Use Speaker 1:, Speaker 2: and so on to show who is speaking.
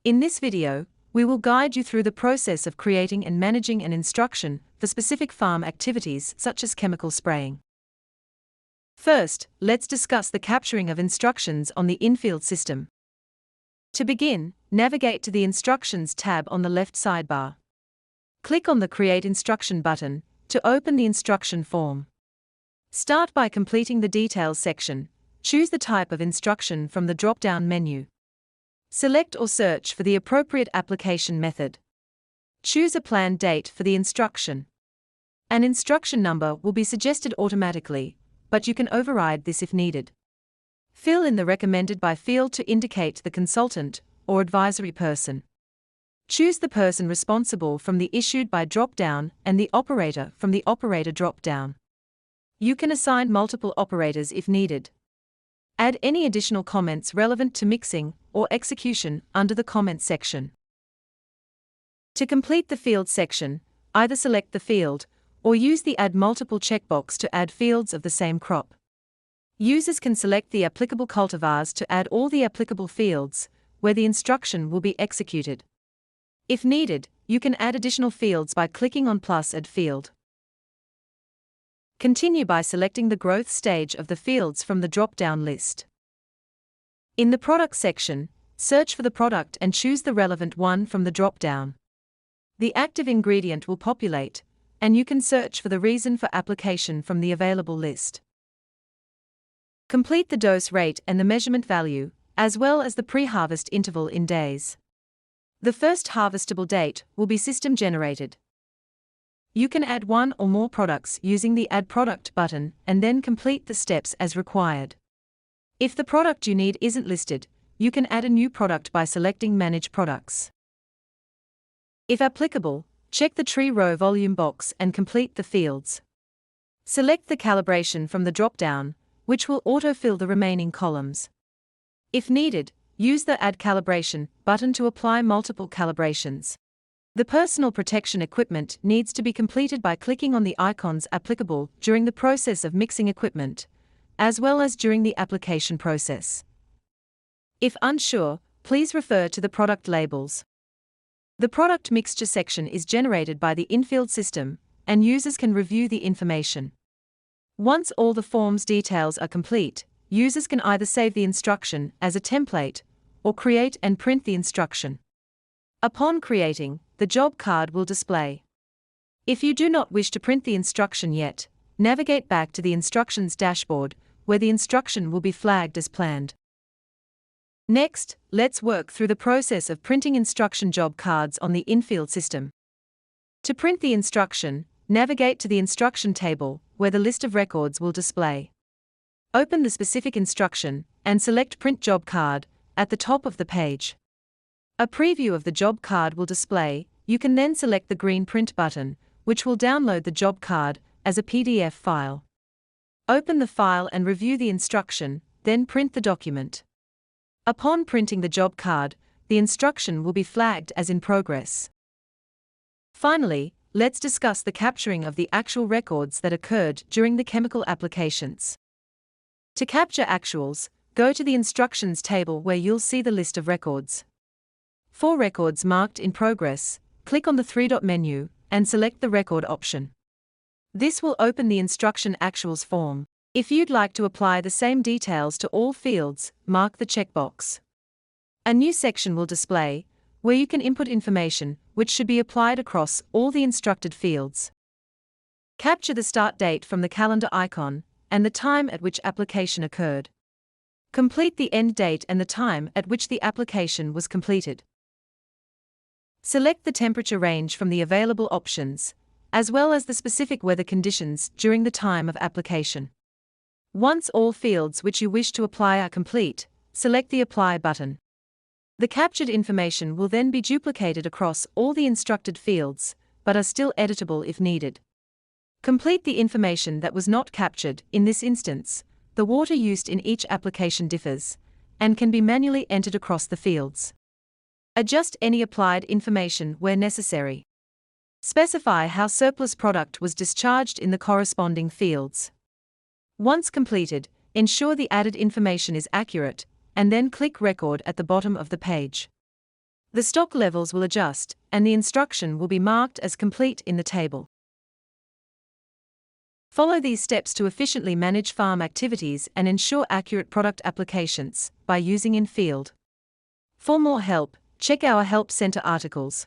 Speaker 1: In this video, we will guide you through the process of creating and managing an instruction for specific farm activities such as chemical spraying. First, let's discuss the capturing of instructions on the InField system. To begin, navigate to the Instructions tab on the left sidebar. Click on the Create Instruction button to open the instruction form. Start by completing the Details section. Choose the type of instruction from the drop-down menu. Select or search for the appropriate application method. Choose a planned date for the instruction. An instruction number will be suggested automatically, but you can override this if needed. Fill in the recommended by field to indicate the consultant or advisory person. Choose the person responsible from the Issued by drop-down and the operator from the Operator drop-down. You can assign multiple operators if needed. Add any additional comments relevant to mixing or execution under the Comments section. To complete the Field section, either select the field or use the Add Multiple checkbox to add fields of the same crop. Users can select the applicable cultivars to add all the applicable fields where the instruction will be executed. If needed, you can add additional fields by clicking on +Add Field. Continue by selecting the growth stage of the fields from the drop-down list. In the Product section, search for the product and choose the relevant one from the drop-down. The active ingredient will populate, and you can search for the reason for application from the available list. Complete the dose rate and the measurement value, as well as the pre-harvest interval in days. The first harvestable date will be system-generated. You can add one or more products using the Add Product button and then complete the steps as required. If the product you need isn't listed, you can add a new product by selecting Manage Products. If applicable, check the tree row volume box and complete the fields. Select the calibration from the drop-down, which will autofill the remaining columns. If needed, use the Add Calibration button to apply multiple calibrations. The personal protection equipment needs to be completed by clicking on the icons applicable during the process of mixing equipment, as well as during the application process. If unsure, please refer to the product labels. The product mixture section is generated by the InField system, and users can review the information. Once all the form's details are complete, users can either save the instruction as a template or create and print the instruction. Upon creating, the job card will display. If you do not wish to print the instruction yet, navigate back to the Instructions dashboard, where the instruction will be flagged as planned. Next, let's work through the process of printing instruction job cards on the InField system. To print the instruction, navigate to the instruction table, where the list of records will display. Open the specific instruction and select Print Job Card at the top of the page. A preview of the job card will display. You can then select the green Print button, which will download the job card as a PDF file. Open the file and review the instruction, then print the document. Upon printing the job card, the instruction will be flagged as in progress. Finally, let's discuss the capturing of the actual records that occurred during the chemical applications. To capture actuals, go to the Instructions table where you'll see the list of records. For records marked in progress, click on the three-dot menu and select the Record option. This will open the Instruction Actuals form. If you'd like to apply the same details to all fields, mark the checkbox. A new section will display, where you can input information which should be applied across all the instructed fields. Capture the start date from the calendar icon and the time at which application occurred. Complete the end date and the time at which the application was completed. Select the temperature range from the available options, as well as the specific weather conditions during the time of application. Once all fields which you wish to apply are complete, select the Apply button. The captured information will then be duplicated across all the instructed fields, but are still editable if needed. Complete the information that was not captured. In this instance, the water used in each application differs, and can be manually entered across the fields. Adjust any applied information where necessary. Specify how surplus product was discharged in the corresponding fields. Once completed, ensure the added information is accurate, and then click Record at the bottom of the page. The stock levels will adjust, and the instruction will be marked as complete in the table. Follow these steps to efficiently manage farm activities and ensure accurate product applications by using InField. For more help, check our Help Center articles.